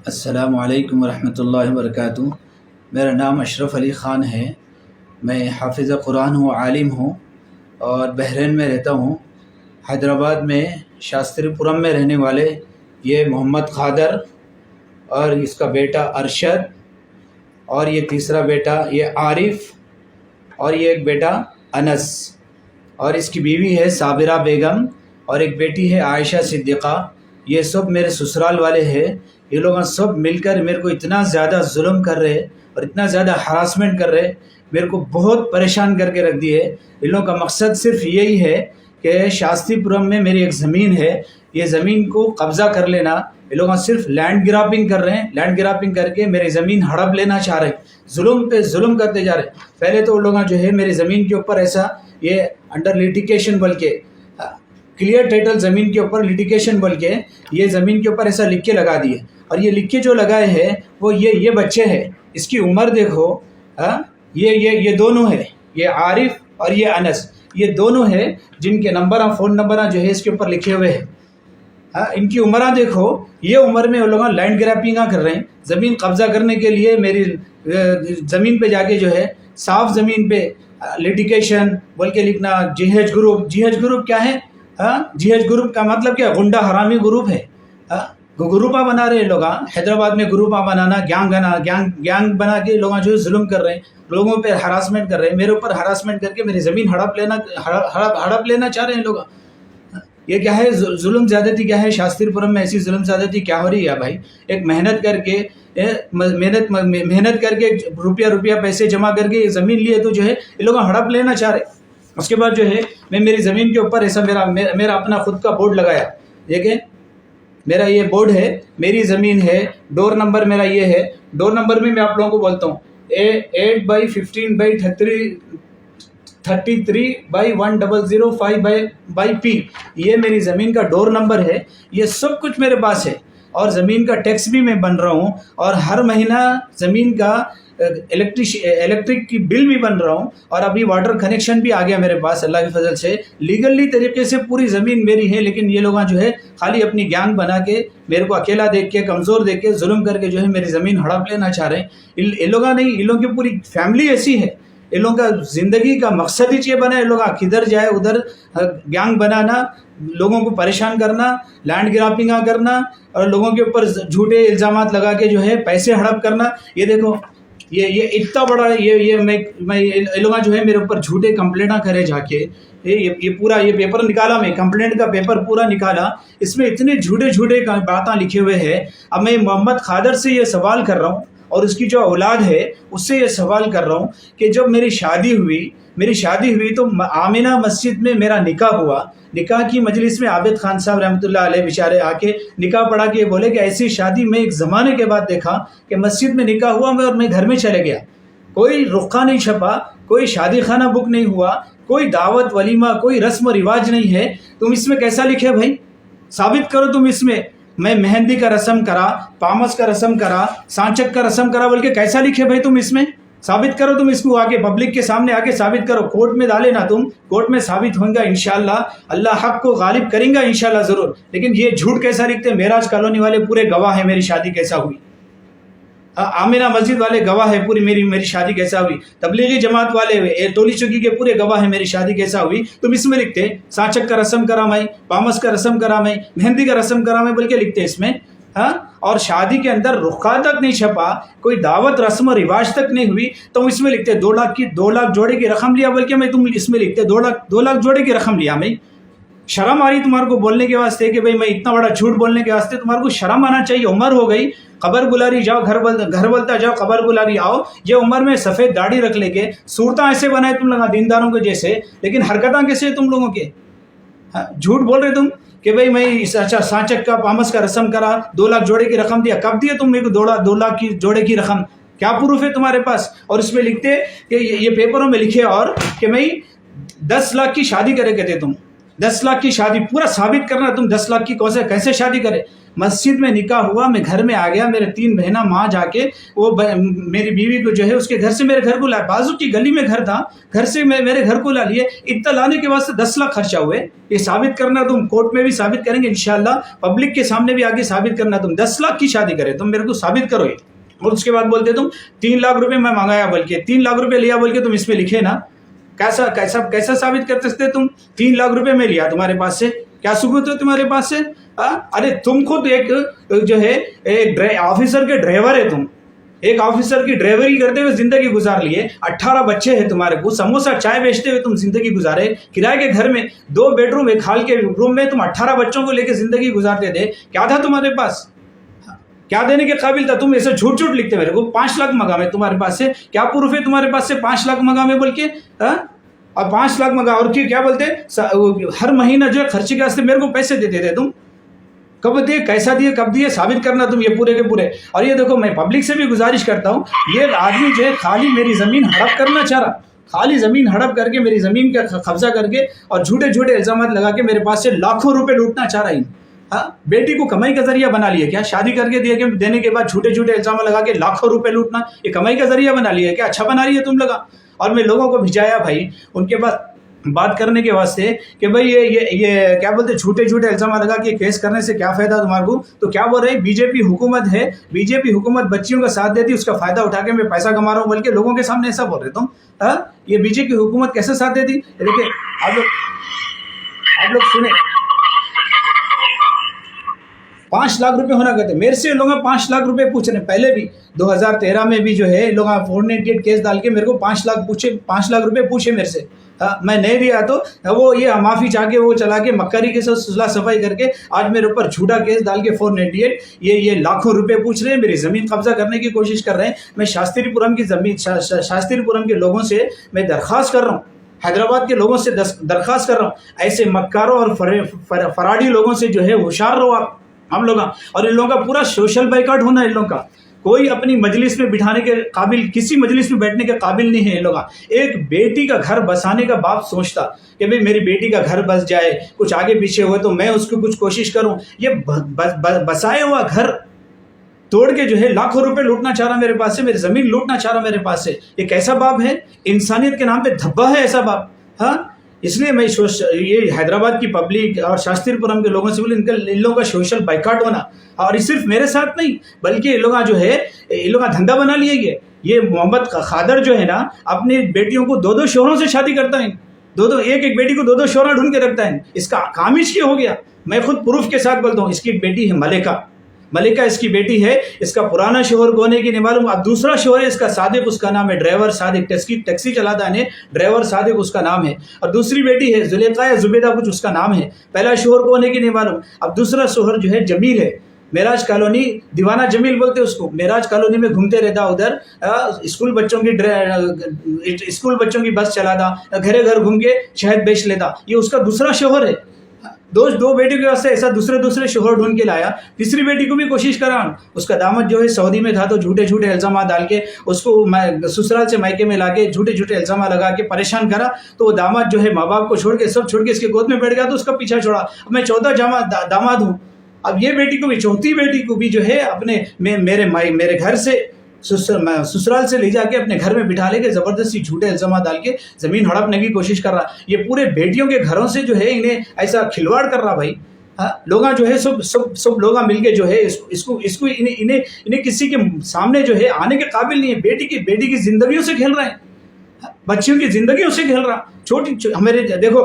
السلام علیکم ورحمۃ اللہ وبرکاتہ۔ میرا نام اشرف علی خان ہے، میں حافظ قرآن ہوں، عالم ہوں اور بحرین میں رہتا ہوں۔ حیدرآباد میں شاستری پورم میں رہنے والے یہ محمد قادر اور اس کا بیٹا ارشد اور یہ تیسرا بیٹا یہ عارف اور یہ ایک بیٹا انس اور اس کی بیوی ہے صابرہ بیگم اور ایک بیٹی ہے عائشہ صدیقہ۔ یہ سب میرے سسرال والے ہیں۔ یہ لوگ سب مل کر میرے کو اتنا زیادہ ظلم کر رہے اور اتنا زیادہ ہراسمنٹ کر رہے، میرے کو بہت پریشان کر کے رکھ دیے۔ ان لوگوں کا مقصد صرف یہی ہے کہ شاستری پورم میں میری ایک زمین ہے، یہ زمین کو قبضہ کر لینا۔ یہ لوگ صرف لینڈ گرابنگ کر رہے ہیں، لینڈ گرابنگ کر کے میری زمین ہڑپ لینا چاہ رہے ہیں، ظلم پہ ظلم کرتے جا رہے ہیں۔ پہلے تو ان لوگ جو ہے میری زمین کے اوپر ایسا یہ انڈر لیٹیگیشن بول کے کلیئر ٹائٹل زمین کے اوپر لیٹیگیشن بول کے یہ زمین کے اوپر ایسا لکھ کے لگا دیے، اور یہ لکھ کے جو لگائے ہیں وہ یہ بچے ہیں، اس کی عمر دیکھو، یہ دونوں ہیں، یہ عارف اور یہ انس، یہ دونوں ہیں جن کے نمبر فون نمبر جو ہے اس کے اوپر لکھے ہوئے ہیں۔ ان کی عمرہ دیکھو، یہ عمر میں وہ لوگ لینڈ گریپنگ کر رہے ہیں، زمین قبضہ کرنے کے لیے میری زمین پہ جا کے جو ہے صاف زمین پہ لیٹیگیشن بول کے لکھنا۔ جی ایچ گروپ کیا ہے؟ جی ایچ گروپ کا مطلب کیا؟ غنڈہ حرامی گروپ ہے۔ گروپا بنا رہے ہیں لوگ، حیدرآباد میں گروپا بنانا، گینگ بنا کے لوگ جو ظلم کر رہے ہیں، لوگوں پہ ہراسمنٹ کر رہے ہیں، میرے اوپر ہراسمنٹ کر کے میری زمین ہڑپ لینا چاہ رہے ہیں لوگ۔ یہ کیا ہے؟ ظلم زیادتی کیا ہے؟ شاستری پورم میں ایسی ظلم زیادتی کیا ہو رہی ہے بھائی؟ ایک محنت کر کے روپیہ پیسے جمع کر کے زمین لیے تو جو ہے یہ لوگ ہڑپ لینا چاہ رہے۔ اس کے بعد جو ہے میں میری زمین کے اوپر ایسا میرا اپنا خود کا بورڈ لگایا، دیکھیں میرا یہ بورڈ ہے، میری زمین ہے، ڈور نمبر میرا یہ ہے۔ ڈور نمبر میں آپ لوگوں کو بولتا ہوں 8/15/33/1005/P، یہ میری زمین کا ڈور نمبر ہے۔ یہ سب کچھ میرے پاس ہے، اور زمین کا ٹیکس بھی میں بن رہا ہوں، اور ہر مہینہ زمین کا الیکٹرک کی بل بھی بن رہا ہوں، اور ابھی واٹر کنیکشن بھی آ گیا میرے پاس اللہ کی فضل سے۔ لیگلی طریقے سے پوری زمین میری ہے، لیکن یہ لوگ جو ہے خالی اپنی گینگ بنا کے میرے کو اکیلا دیکھ کے، کمزور دیکھ کے ظلم کر کے جو ہے میری زمین ہڑپ لینا چاہ رہے ہیں۔ یہ لوگ نہیں، ان لوگوں کی پوری فیملی ایسی ہے، ان لوگوں کا زندگی کا مقصد ہی یہ بنا ہے، لوگ کدھر جائے ادھر گینگ بنانا، لوگوں کو پریشان کرنا، لینڈ گرابنگ کرنا، اور لوگوں کے اوپر جھوٹے الزامات لگا کے جو ہے پیسے ہڑپ کرنا۔ یہ دیکھو یہ اتنا بڑا میں لوگ جو ہے میرے اوپر جھوٹے کمپلینٹاں کرے جا کے، یہ پورا یہ پیپر نکالا، میں کمپلینٹ کا پیپر پورا نکالا، اس میں اتنے جھوٹے باتیں لکھے ہوئے ہیں۔ اب میں محمد قادر سے یہ سوال کر رہا ہوں، اور اس کی جو اولاد ہے اس سے یہ سوال کر رہا ہوں کہ جب میری شادی ہوئی تو آمینہ مسجد میں میرا نکاح ہوا، نکاح کی مجلس میں عابد خان صاحب رحمۃ اللہ علیہ بیچارے آ کے نکاح پڑھا کے بولے کہ ایسی شادی میں ایک زمانے کے بعد دیکھا کہ مسجد میں نکاح ہوا اور میں گھر میں چلے گیا، کوئی رخہ نہیں چھپا، کوئی شادی خانہ بک نہیں ہوا، کوئی دعوت ولیمہ، کوئی رسم و رواج نہیں ہے۔ تم اس میں کیسا لکھے بھائی؟ ثابت کرو تم اس میں مہندی کا رسم کرا، پامس کا رسم کرا، سانچک کا رسم کرا بول کے کیسا لکھے بھائی؟ تم اس میں ثابت کرو، تم اس کو آگے پبلک کے سامنے آگے ثابت کرو، کورٹ میں ڈالے نا، تم کورٹ میں ثابت ہوگا انشاءاللہ، اللہ حق کو غالب کریں گا انشاءاللہ ضرور۔ لیکن یہ جھوٹ کیسا لکھتے ہیں؟ معراج کالونی والے پورے گواہ ہیں میری شادی کیسا ہوئی، آمینہ مسجد والے گواہ ہے پوری میری شادی کیسا ہوئی، تبلیغی جماعت والے ٹولی چوکی کے پورے گواہ ہیں میری شادی کیسا ہوئی۔ تم اس میں لکھتے سانچک کا رسم کرا میں، پامس کا رسم کرا میں، مہندی کا رسم کرا میں بول کے لکھتے اس میں، اور شادی کے اندر رخا تک نہیں چھپا، کوئی دعوت رسم و رواج تک نہیں ہوئی، تو اس میں لکھتے 2 لاکھ جوڑے کی رقم لیا بول کے میں، تم اس میں لکھتے 2 لاکھ جوڑے کی رقم لیا میں۔ شرم آ رہی تمہارے کو بولنے کے واسطے کہ بھائی میں اتنا بڑا جھوٹ بولنے کے واسطے تمہارے کو شرم آنا چاہیے۔ عمر ہو گئی، قبر بلاری جاؤ، گھر بولتا جاؤ، قبر بلاری آؤ۔ یہ عمر میں سفید داڑھی رکھ لے کے صورتیں ایسے بنائے تم لوگ دینداروں کے جیسے، لیکن حرکتاں کیسے تم لوگوں کے؟ جھوٹ بول رہے تم کہ بھائی میں اچھا سانچک کا پامس کا رسم کرا، 2 لاکھ جوڑے کی رقم دیا۔ کب دیا تم میرے کو 2 لاکھ کی جوڑے کی رقم؟ کیا پروف ہے تمہارے پاس؟ اور اس میں لکھتے کہ یہ پیپروں میں لکھے اور کہ میں 10 لاکھ کی شادی کرے کہتے تم، 10 लाख की शादी, पूरा साबित करना तुम 10 लाख की कैसे शादी करे। मस्जिद में निकाह हुआ, मैं घर में आ गया, मेरे 3 बहना माँ जाके वो मेरी बीवी को जो है उसके घर से मेरे घर को लाया, बाजू की गली में घर था, घर से मेरे घर को ला लिए। इतना लाने के वास्ते 10 लाख खर्चा हुए। ये साबित करना तुम कोर्ट में भी साबित करेंगे इंशाल्लाह, पब्लिक के सामने भी आगे साबित करना तुम 10 लाख की शादी करे, तुम मेरे को साबित करो ये। और उसके बाद बोलते तुम 3 लाख रुपए मैं मंगाया बोल के, 3 लाख रुपए लिया बोल के तुम इसमें लिखे ना। कैसा कैसा कैसा साबित कर सकते तुम? 3 लाख रुपए में लिया तुम्हारे पास से, क्या सबूत है तुम्हारे पास से? अरे तुम खुद एक जो है एक ऑफिसर के ड्राइवर है, तुम एक ऑफिसर की ड्राइवरी करते हुए जिंदगी गुजार लिए। 18 बच्चे हैं तुम्हारे को, समोसा चाय बेचते हुए तुम जिंदगी गुजारे। किराए के घर में 2 बेडरूम, एक हाल के रूम में तुम 18 बच्चों को लेकर जिंदगी गुजारते थे। क्या था तुम्हारे पास? क्या देने के काबिल था? तुम ऐसे झूठ झूठ लिखते मेरे को 5 लाख मंगा मैं तुम्हारे पास से, क्या प्रूफ है तुम्हारे पास से 5 लाख मंगा मैं बोल के? और 5 लाख मंगा और क्या बोलते हर महीना जो है खर्चे के वास्ते मेरे को पैसे देते थे तुम। कब दिए, कैसा दिए, कब दिए, साबित करना तुम ये पूरे के पूरे। और ये देखो मैं पब्लिक से भी गुजारिश करता हूँ, ये आदमी जो है खाली मेरी ज़मीन हड़प करना चाह रहा, खाली ज़मीन हड़प करके मेरी ज़मीन का कब्जा करके और झूठे झूठे इल्ज़ाम लगा के मेरे पास से लाखों रुपए लूटना चाह रहा है। हाँ, बेटी को कमाई का जरिया बना लिया क्या? शादी करके देने के बाद झूठे झूठे इल्ज़ाम लगा के लाखों रुपए लूटना ये कमाई का जरिया बना लिया क्या? अच्छा बना रही है तुम लगा। और मैं लोगों को भिजाया भाई उनके पास बात करने के वास्ते कि भाई ये क्या बोलते झूठे झूठे इल्ज़ाम लगा के केस करने से क्या फ़ायदा तुम्हारे को? तो क्या बोल रहे हैं, बीजेपी हुकूमत है, बीजेपी हुकूमत बच्चियों का साथ देती, उसका फ़ायदा उठा के मैं पैसा कमा रहा हूँ, बल्कि लोगों के सामने ऐसा बोल रहे तुम। ये बीजेपी हुकूमत कैसे साथ देती? देखिए आप लोग सुने, 5 लाख रुपए होना कहते मेरे से लोग 5 लाख रुपए पूछ रहे हैं। पहले भी 2013 में भी जो है लोग 498 केस डाल के मेरे को 5 लाख रुपए पूछे मेरे से। मैं नहीं दिया तो वो ये माफ़ी चाह के वो चला के मक्कारी के साथ सुलह सफाई करके आज मेरे ऊपर झूठा केस डाल के 498 ये लाखों रुपए पूछ रहे हैं, मेरी ज़मीन कब्जा करने की कोशिश कर रहे हैं। मैं शास्त्रीपुरम की ज़मीन शास्त्रीपुरम के लोगों से मैं दरख्वास्त कर रहा हूँ, हैदराबाद के लोगों से दरख्वास्त कर रहा हूँ, ऐसे मक्कारों और फराडी लोगों से जो है होशियार रहो आप हम लोग। और इन लोगों का पूरा सोशल बाइकाट होना है। इन लोगों का कोई अपनी मजलिस में बिठाने के काबिल, किसी मजलिस में बैठने के काबिल नहीं है इन लोग। एक बेटी का घर बसाने का बाप सोचता कि भाई मेरी बेटी का घर बस जाए, कुछ आगे पीछे हुए तो मैं उसको कुछ कोशिश करूं। ये बसाए हुआ घर तोड़ के जो है लाखों रुपए लूटना चाह रहा मेरे पास से, मेरी ज़मीन लूटना चाह रहा मेरे पास से। ये कैसा बाप है? इंसानियत के नाम पे धब्बा है ऐसा बाप। हाँ, इसलिए मैं ये हैदराबाद की पब्लिक और शास्त्रीपुरम के लोगों से बोले इन लोगों का सोशल बाइकाट होना। और सिर्फ मेरे साथ नहीं बल्कि इन लोग जो है इन लोग का धंधा बना लिया। ये मोहम्मद खादर जो है ना अपनी बेटियों को 2-2 शोहरों से शादी करता है, एक बेटी को 2-2 शोहरा ढूंढ के रखता है। इसका काम इसकी हो गया। मैं खुद प्रूफ के साथ बोलता हूँ, इसकी एक बेटी है मलिका इसकी बेटी है। इसका पुराना शोहर कौन है कि नहीं मालूम। अब दूसरा शोहर है इसका सादिक, उसका नाम है ड्राइवर सादिक, टैक्सी चलाता है, ड्राइवर सादिक उसका नाम है। और दूसरी बेटी है जुलेखा या जुबेदा कुछ उसका नाम है। पहला शोहर कौन है कि नहीं मालूम। अब दूसरा शोहर जो है जमील है, मेराज कॉलोनी, दीवाना जमील बोलते उसको। मेराज कॉलोनी में घूमते रहता, उधर स्कूल बच्चों की बस चलाता, घरे घर घूम के शहद बेच लेता। ये उसका दूसरा शोहर है। दो बेटी के वास्ते ऐसा दूसरे शोहर ढूंढ के लाया। तीसरी बेटी को भी कोशिश करा, उसका दामाद जो है सऊदी में था तो झूठे इल्ज़ाम डाल के उसको ससुराल से मायके में लाके झूठे इल्ज़ाम लगा के परेशान करा। तो वो दामाद जो है माँ बाप को छोड़ के सब छोड़ के इसके गोद में बैठ गया तो उसका पीछा छोड़ा। अब मैं 14 दामाद हूँ। अब ये बेटी को भी, चौथी बेटी को भी जो है अपने मेरे घर से ससुराल से ले जाके अपने घर में बिठा लेके जबरदस्ती झूठे इल्ज़ाम डाल के ज़मीन हड़पने की कोशिश कर रहा। ये पूरे बेटियों के घरों से जो है इन्हें ऐसा खिलवाड़ कर रहा भाई। हाँ, लोग जो है सब लोग मिलके जो है इसको इन्हें किसी के सामने जो है आने के काबिल नहीं है। बेटी की जिंदगियों से खेल रहे हैं, बच्चियों की जिंदगियों से खेल रहा। छोटी हमारे देखो